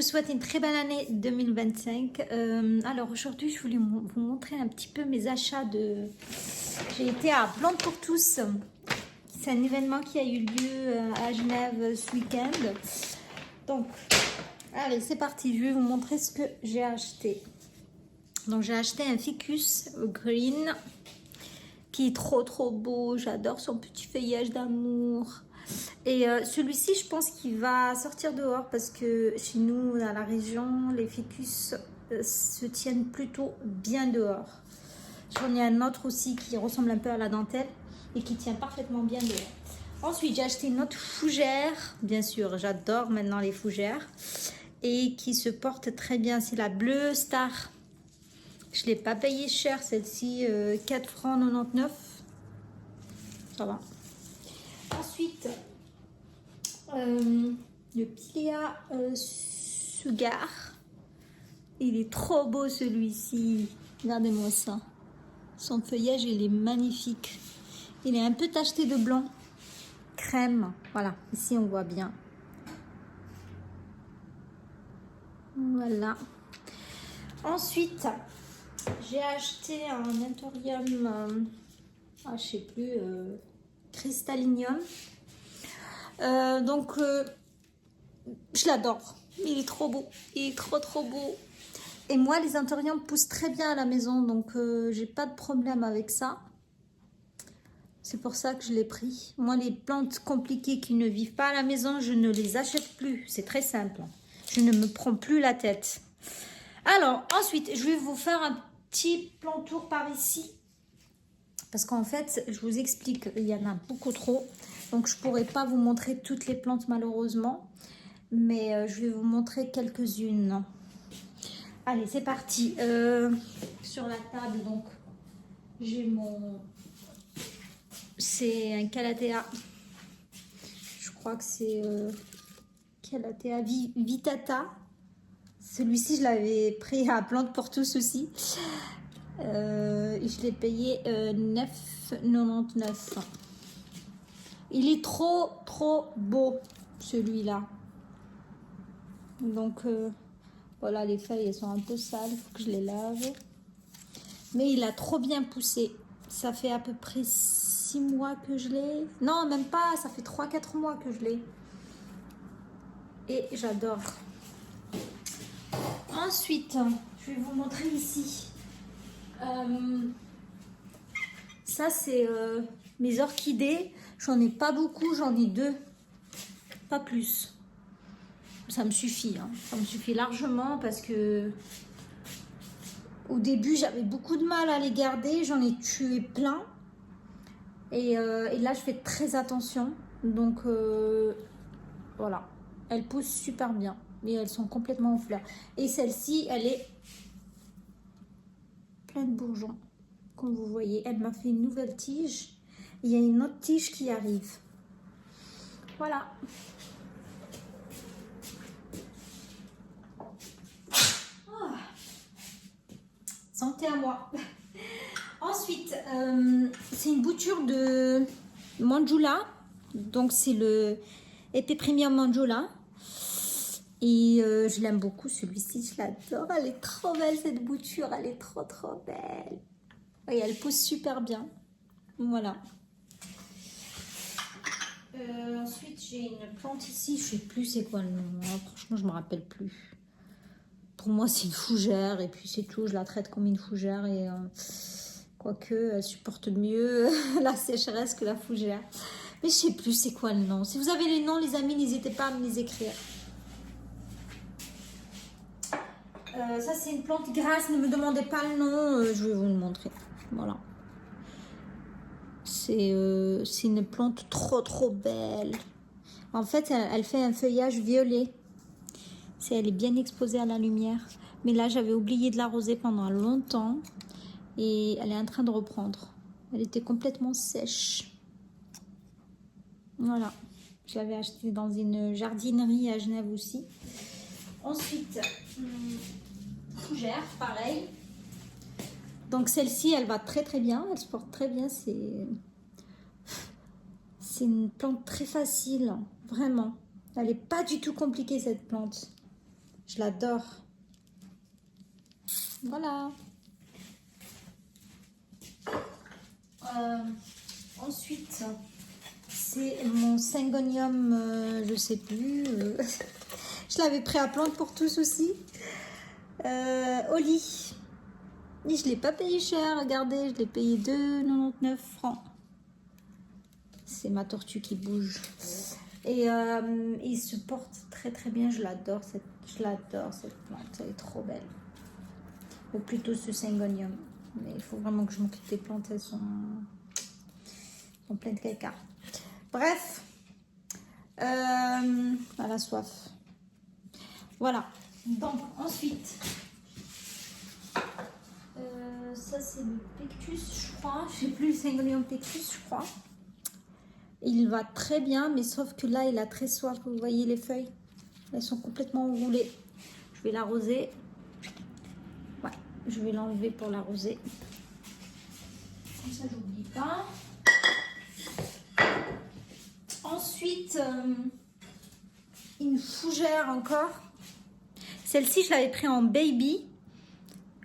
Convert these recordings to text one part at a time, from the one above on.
souhaite une très belle année 2025. Alors aujourd'hui, je voulais vous montrer un petit peu mes achats de... J'ai été à Plantes pour tous. C'est un événement qui a eu lieu à Genève ce week-end. Donc, allez, c'est parti. Je vais vous montrer ce que j'ai acheté. Donc, j'ai acheté un ficus green qui est trop beau. J'adore son petit feuillage d'amour. Et celui-ci, je pense qu'il va sortir dehors parce que chez nous, dans la région, les ficus se tiennent plutôt bien dehors. J'en ai un autre aussi qui ressemble un peu à la dentelle et qui tient parfaitement bien dehors. Ensuite, j'ai acheté une autre fougère. Bien sûr, j'adore maintenant les fougères. Et qui se porte très bien. C'est la Bleu Star. Je ne l'ai pas payé cher, celle-ci, 4,99 francs. Ça va. Ensuite, le Pilea Sugar. Il est trop beau celui-ci. Regardez-moi ça. Son feuillage, il est magnifique. Il est un peu tacheté de blanc. Crème. Voilà, ici on voit bien. Voilà. Ensuite, j'ai acheté un Anthurium, je sais plus, Crystallinium. Je l'adore. Il est trop beau. Il est trop beau. Et moi, les Anthuriums poussent très bien à la maison, donc j'ai pas de problème avec ça. C'est pour ça que je l'ai pris. Moi, les plantes compliquées qui ne vivent pas à la maison, je ne les achète plus. C'est très simple. Je ne me prends plus la tête. Alors, ensuite, je vais vous faire un petit plan tour par ici. Parce qu'en fait, je vous explique, il y en a beaucoup trop. Donc, je ne pourrai pas vous montrer toutes les plantes malheureusement. Mais je vais vous montrer quelques-unes. Allez, c'est parti. Sur la table, donc, j'ai mon... C'est un Calathea. Je crois que c'est Calathea Vitata. Celui-ci, je l'avais pris à Plantes pour tous aussi. Je l'ai payé 9,99. Il est trop beau, celui-là. Donc, voilà, les feuilles, elles sont un peu sales. Il faut que je les lave. Mais il a trop bien poussé. Ça fait à peu près 6 mois que je l'ai. Non, même pas. Ça fait 3-4 mois que je l'ai. Et j'adore. Ensuite, je vais vous montrer ici. Ça, c'est mes orchidées. J'en ai pas beaucoup, j'en ai 2. Pas plus. Ça me suffit. Hein. Ça me suffit largement parce que au début, j'avais beaucoup de mal à les garder. J'en ai tué plein. Et là, je fais très attention. Donc, voilà. Elles poussent super bien. Mais elles sont complètement en fleurs. Et celle-ci, elle est pleine de bourgeons. Comme vous voyez, elle m'a fait une nouvelle tige. Il y a une autre tige qui arrive. Voilà. Oh. Santé à moi. Ensuite, c'est une bouture de Manjula. Donc, c'est le Épée Premium Manjula. Et je l'aime beaucoup, celui-ci, je l'adore. Elle est trop belle, cette bouture. Elle est trop belle. Et elle pousse super bien. Voilà. Ensuite, j'ai une plante ici. Je sais plus c'est quoi le nom. Franchement, je me rappelle plus. Pour moi, c'est une fougère. Et puis, c'est tout. Je la traite comme une fougère. Et quoique, elle supporte mieux la sécheresse que la fougère. Mais je sais plus c'est quoi le nom. Si vous avez les noms, les amis, n'hésitez pas à me les écrire. Ça, c'est une plante grasse. Ne me demandez pas le nom. Je vais vous le montrer. Voilà. C'est une plante trop belle. En fait, elle fait un feuillage violet. Elle est bien exposée à la lumière. Mais là, j'avais oublié de l'arroser pendant longtemps. Et elle est en train de reprendre. Elle était complètement sèche. Voilà. Je l'avais achetée dans une jardinerie à Genève aussi. Ensuite, fougère, pareil. Donc celle-ci, elle va très bien. Elle se porte très bien. C'est une plante très facile. Vraiment. Elle n'est pas du tout compliquée, cette plante. Je l'adore. Voilà. Ensuite, c'est mon syngonium, je sais plus. Je l'avais pris à Plantes pour tous aussi. Au lit. Et je ne l'ai pas payé cher, regardez, je l'ai payé 2,99 francs. C'est ma tortue qui bouge. Et il se porte très très bien, je l'adore cette plante, elle est trop belle. Ou plutôt ce syngonium. Mais il faut vraiment que je m'occupe des plantes, elles sont pleines de caca. Bref, elle a soif. Voilà, donc ensuite, ça c'est le pectus, je crois. Je sais plus, le syngonium pectus, je crois. Il va très bien, mais sauf que là, il a très soif. Vous voyez les feuilles? Elles sont complètement enroulées. Je vais l'arroser. Ouais, je vais l'enlever pour l'arroser. Comme ça, j'oublie pas. Ensuite, une fougère encore. Celle-ci, je l'avais pris en baby.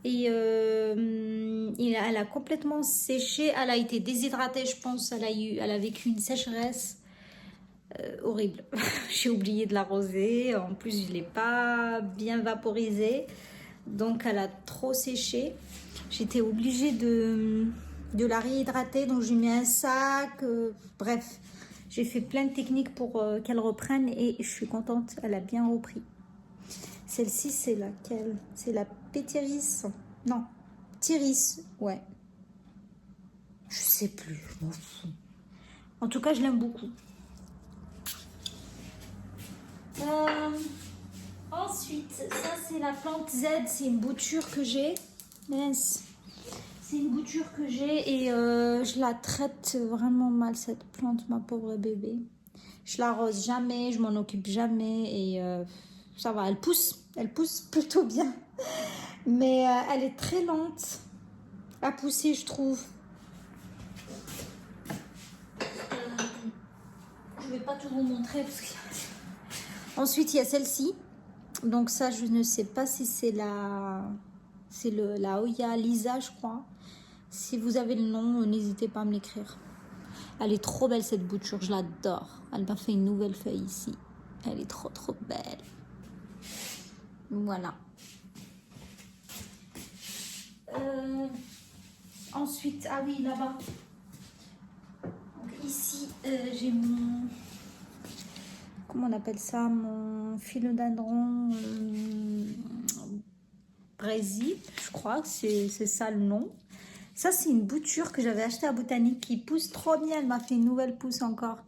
Et elle a complètement séché. Elle a été déshydratée, je pense. Elle a vécu une sécheresse horrible. J'ai oublié de l'arroser. En plus, je ne l'ai pas bien vaporisée. Donc, elle a trop séché. J'étais obligée de la réhydrater. Donc, j'ai mis un sac. Bref, j'ai fait plein de techniques pour qu'elle reprenne. Et je suis contente. Elle a bien repris. Celle-ci, c'est laquelle? C'est la Pétiris. Non, Tiris, ouais. Je sais plus, je m'en fous. En tout cas, je l'aime beaucoup. Ensuite, ça, c'est la plante Z. C'est une bouture que j'ai. Mince. C'est une bouture que j'ai et je la traite vraiment mal, cette plante, ma pauvre bébé. Je l'arrose jamais, je m'en occupe jamais et ça va, elle pousse plutôt bien. Mais elle est très lente à pousser, je trouve. Je vais pas tout vous montrer parce que... Ensuite, il y a celle-ci. Donc ça, je ne sais pas si c'est la Oya Lisa, je crois. Si vous avez le nom, n'hésitez pas à me l'écrire. Elle est trop belle cette bouture, je l'adore. Elle m'a fait une nouvelle feuille ici. Elle est trop trop belle. Voilà. Ensuite, ah oui, là-bas. Ici, j'ai mon... Comment on appelle ça? Mon philodendron Brésil, je crois que c'est ça le nom. Ça, c'est une bouture que j'avais achetée à Botanique qui pousse trop bien. Elle m'a fait une nouvelle pousse encore.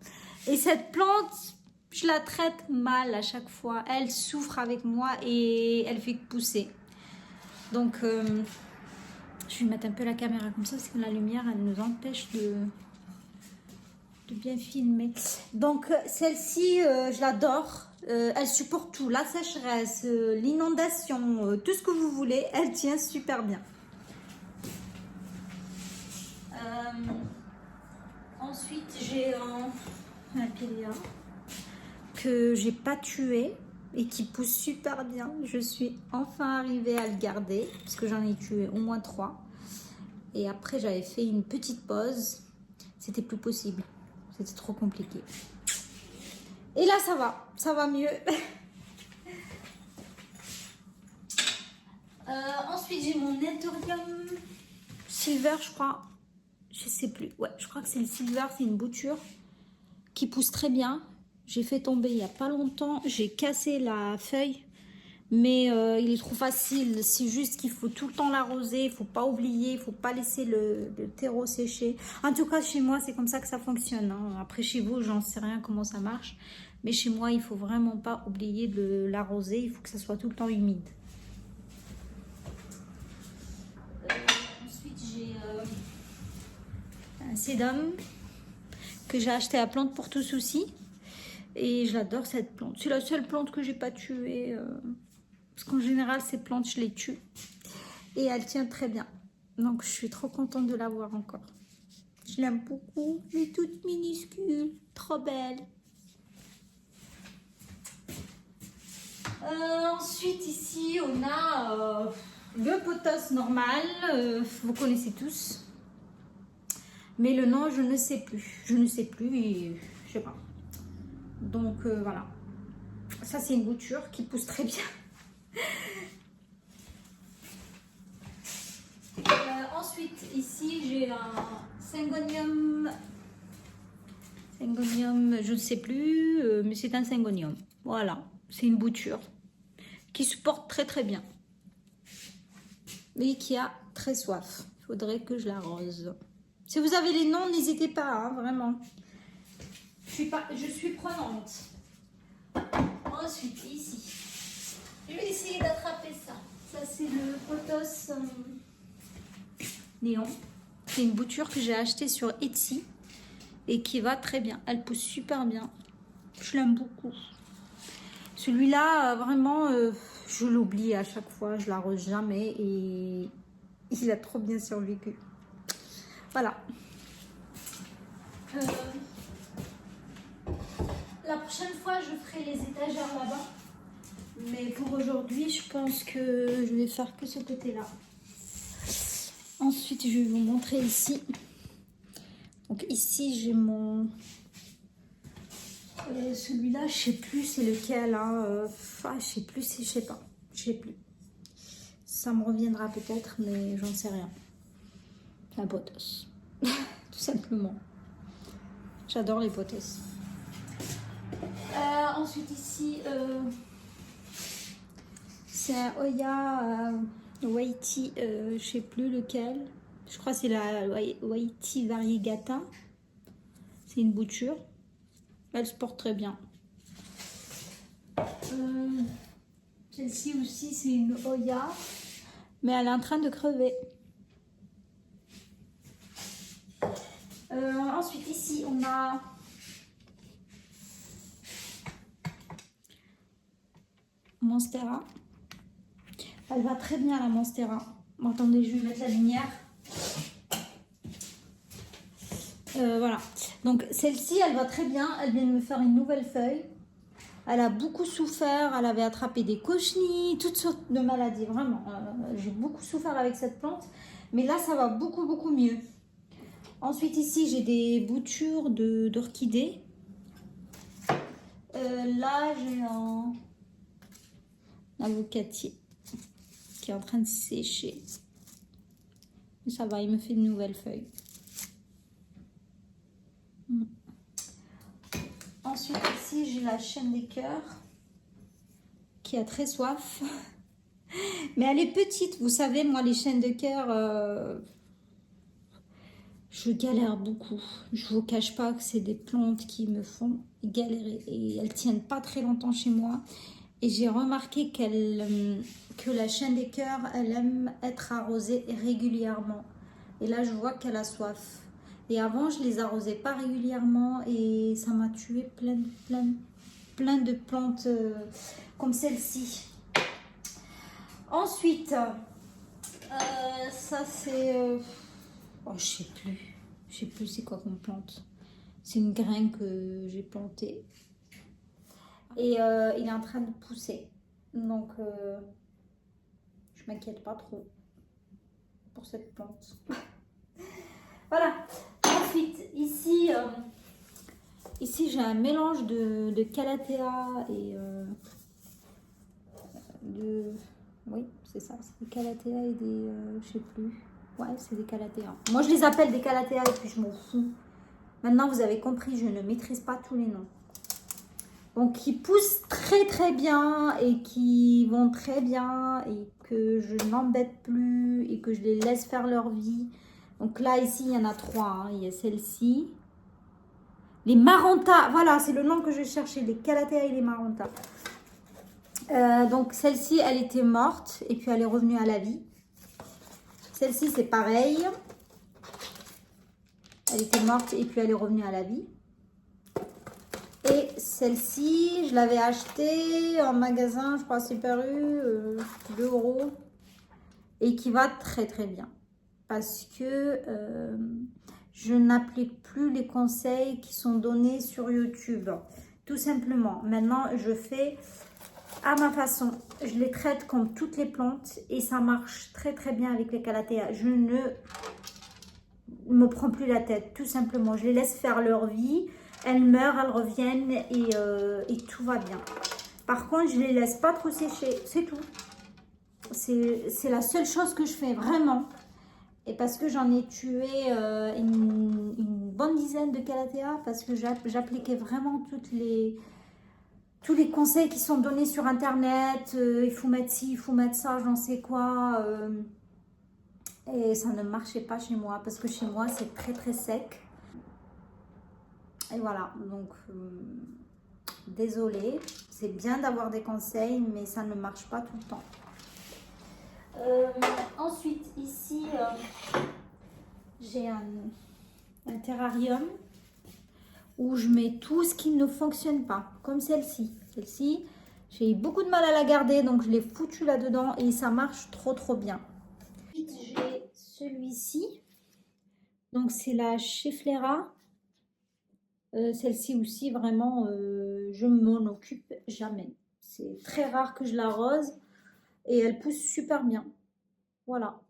Et cette plante, je la traite mal à chaque fois. Elle souffre avec moi et elle fait que pousser. Donc, je vais mettre un peu la caméra comme ça parce que la lumière, elle nous empêche de bien filmer. Donc, celle-ci, je l'adore. Elle supporte tout. La sécheresse, l'inondation, tout ce que vous voulez. Elle tient super bien. Ensuite, j'ai un pilia que j'ai pas tué et qui pousse super bien. Je suis enfin arrivée à le garder parce que j'en ai tué au moins 3. Et après, j'avais fait une petite pause. C'était plus possible. C'était trop compliqué. Et là, ça va mieux. Ensuite, j'ai mon Nentorium Silver, je crois. Je sais plus. Ouais, je crois que c'est le Silver. C'est une bouture qui pousse très bien. J'ai fait tomber il n'y a pas longtemps. J'ai cassé la feuille. Mais il est trop facile. C'est juste qu'il faut tout le temps l'arroser. Il ne faut pas oublier. Il ne faut pas laisser le terreau sécher. En tout cas, chez moi, c'est comme ça que ça fonctionne. Hein. Après, chez vous, j'en sais rien comment ça marche. Mais chez moi, il ne faut vraiment pas oublier de l'arroser. Il faut que ça soit tout le temps humide. Ensuite, j'ai un sédum que j'ai acheté à Plantes pour tous aussi. Et j'adore cette plante. C'est la seule plante que j'ai pas tuée. Parce qu'en général, ces plantes, je les tue. Et elle tient très bien. Donc, je suis trop contente de l'avoir encore. Je l'aime beaucoup. Elle est toute minuscule. Trop belle. Ensuite, ici, on a le potos normal. Vous connaissez tous. Mais le nom, je ne sais plus. Je ne sais plus et je sais pas. Donc, voilà. Ça, c'est une bouture qui pousse très bien. Ensuite, ici, j'ai un syngonium. Syngonium, je ne sais plus, mais c'est un syngonium. Voilà, c'est une bouture qui se porte très très bien. Et qui a très soif. Il faudrait que je l'arrose. Si vous avez les noms, n'hésitez pas, hein, vraiment. Je suis prenante. Ensuite, ici, je vais essayer d'attraper ça. Ça, c'est le potos néon. C'est une bouture que j'ai achetée sur Etsy et qui va très bien. Elle pousse super bien. Je l'aime beaucoup. Celui-là, vraiment, je l'oublie à chaque fois. Je l'arrose jamais et il a trop bien survécu. Voilà. La prochaine fois, je ferai les étagères là-bas. Mais pour aujourd'hui, je pense que je vais faire que ce côté-là. Ensuite, je vais vous montrer ici. Donc ici, j'ai mon... celui-là, je sais plus c'est lequel. Hein. Je sais plus, je sais pas. Je sais plus. Ça me reviendra peut-être, mais j'en sais rien. La potos. Tout simplement. J'adore les potos. Ensuite ici, c'est un Oya Waiti, je sais plus lequel. Je crois que c'est la Waiti Variegata. C'est une bouture. Elle se porte très bien. Celle-ci aussi, c'est une Oya. Mais elle est en train de crever. Ensuite, ici, on a... Monstera. Elle va très bien, la Monstera. Attendez, je vais mettre la lumière. Voilà. Donc, celle-ci, elle va très bien. Elle vient de me faire une nouvelle feuille. Elle a beaucoup souffert. Elle avait attrapé des cochenilles, toutes sortes de maladies. Vraiment, j'ai beaucoup souffert avec cette plante. Mais là, ça va beaucoup, beaucoup mieux. Ensuite, ici, j'ai des boutures d'orchidées. Là, j'ai un avocatier qui est en train de sécher. Mais ça va, il me fait de nouvelles feuilles. Ensuite, ici, j'ai la chaîne des cœurs qui a très soif. Mais elle est petite. Vous savez, moi, les chaînes de cœur, je galère beaucoup. Je vous cache pas que c'est des plantes qui me font galérer. Et elles tiennent pas très longtemps chez moi. Et j'ai remarqué que la chaîne des cœurs, elle aime être arrosée régulièrement. Et là, je vois qu'elle a soif. Et avant, je les arrosais pas régulièrement et ça m'a tué plein de plantes comme celle-ci. Ensuite, ça c'est... oh, je sais plus. Je sais plus c'est quoi comme plante. C'est une graine que j'ai plantée. Et il est en train de pousser. Donc, je m'inquiète pas trop pour cette plante. Voilà. Ensuite, ici, ici j'ai un mélange de Calathea et oui, c'est ça, c'est des Calathea et des... je sais plus. Ouais, c'est des Calathea. Moi, je les appelle des Calathea et puis je m'en fous. Maintenant, vous avez compris, je ne maîtrise pas tous les noms. Donc, qui poussent très très bien et qui vont très bien et que je n'embête plus et que je les laisse faire leur vie. Donc là, ici, il y en a 3. Hein. Il y a celle-ci. Les Maranta. Voilà, c'est le nom que je cherchais. Les Calathea et les Maranta. Donc celle-ci, elle était morte et puis elle est revenue à la vie. Celle-ci, c'est pareil. Elle était morte et puis elle est revenue à la vie. Et celle-ci, je l'avais achetée en magasin, je crois, Super U, 2 €. Et qui va très très bien. Parce que je n'applique plus les conseils qui sont donnés sur YouTube. Tout simplement. Maintenant, je fais à ma façon. Je les traite comme toutes les plantes et ça marche très très bien avec les calathea. Je ne me prends plus la tête, tout simplement. Je les laisse faire leur vie. Elles meurent, elles reviennent et tout va bien. Par contre, je les laisse pas trop sécher, c'est tout. C'est la seule chose que je fais vraiment. Et parce que j'en ai tué une bonne dizaine de calathea parce que j'appliquais vraiment tous les conseils qui sont donnés sur internet. Il faut mettre ci, il faut mettre ça, j'en sais quoi. Et ça ne marchait pas chez moi parce que chez moi c'est très très sec. Et voilà, donc désolée, c'est bien d'avoir des conseils mais ça ne marche pas tout le temps. Ensuite ici j'ai un terrarium où je mets tout ce qui ne fonctionne pas, comme celle-ci. Celle-ci, j'ai eu beaucoup de mal à la garder, donc je l'ai foutue là-dedans et ça marche trop trop bien. Ensuite, j'ai celui-ci. Donc c'est la Schefflera. Celle-ci aussi, vraiment, je m'en occupe jamais. C'est très rare que je l'arrose et elle pousse super bien. Voilà.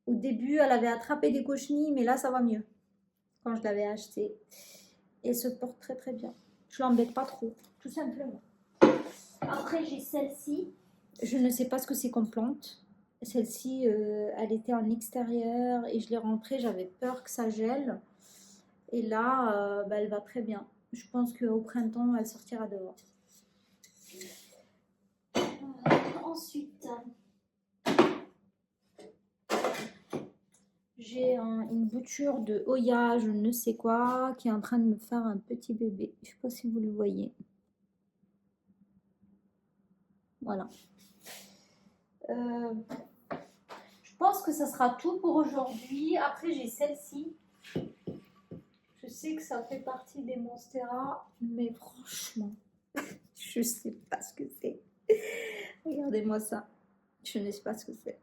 Au début, elle avait attrapé des cochenilles, mais là, ça va mieux. Quand je l'avais achetée. Et elle se porte très très bien. Je l'embête pas trop, tout simplement. Après, j'ai celle-ci. Je ne sais pas ce que c'est comme plante. Celle-ci, elle était en extérieur et je l'ai rentrée. J'avais peur que ça gèle. Et là, bah, elle va très bien. Je pense qu'au printemps, elle sortira dehors. Ensuite, j'ai une bouture de Oya, je ne sais quoi, qui est en train de me faire un petit bébé. Je ne sais pas si vous le voyez. Voilà. Je pense que ça sera tout pour aujourd'hui. Après, j'ai celle-ci. Je sais que ça fait partie des Monstera, mais franchement, je ne sais pas ce que c'est. Regardez-moi ça. Je ne sais pas ce que c'est.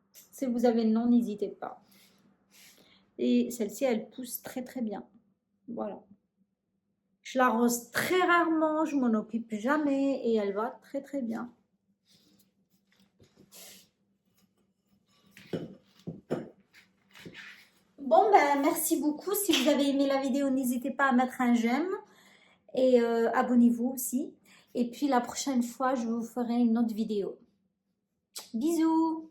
Si vous avez le nom, n'hésitez pas. Et celle-ci, elle pousse très très bien. Voilà. Je l'arrose très rarement, je m'en occupe jamais et elle va très très bien. Bon, ben merci beaucoup. Si vous avez aimé la vidéo, n'hésitez pas à mettre un j'aime et abonnez-vous aussi. Et puis la prochaine fois, je vous ferai une autre vidéo. Bisous!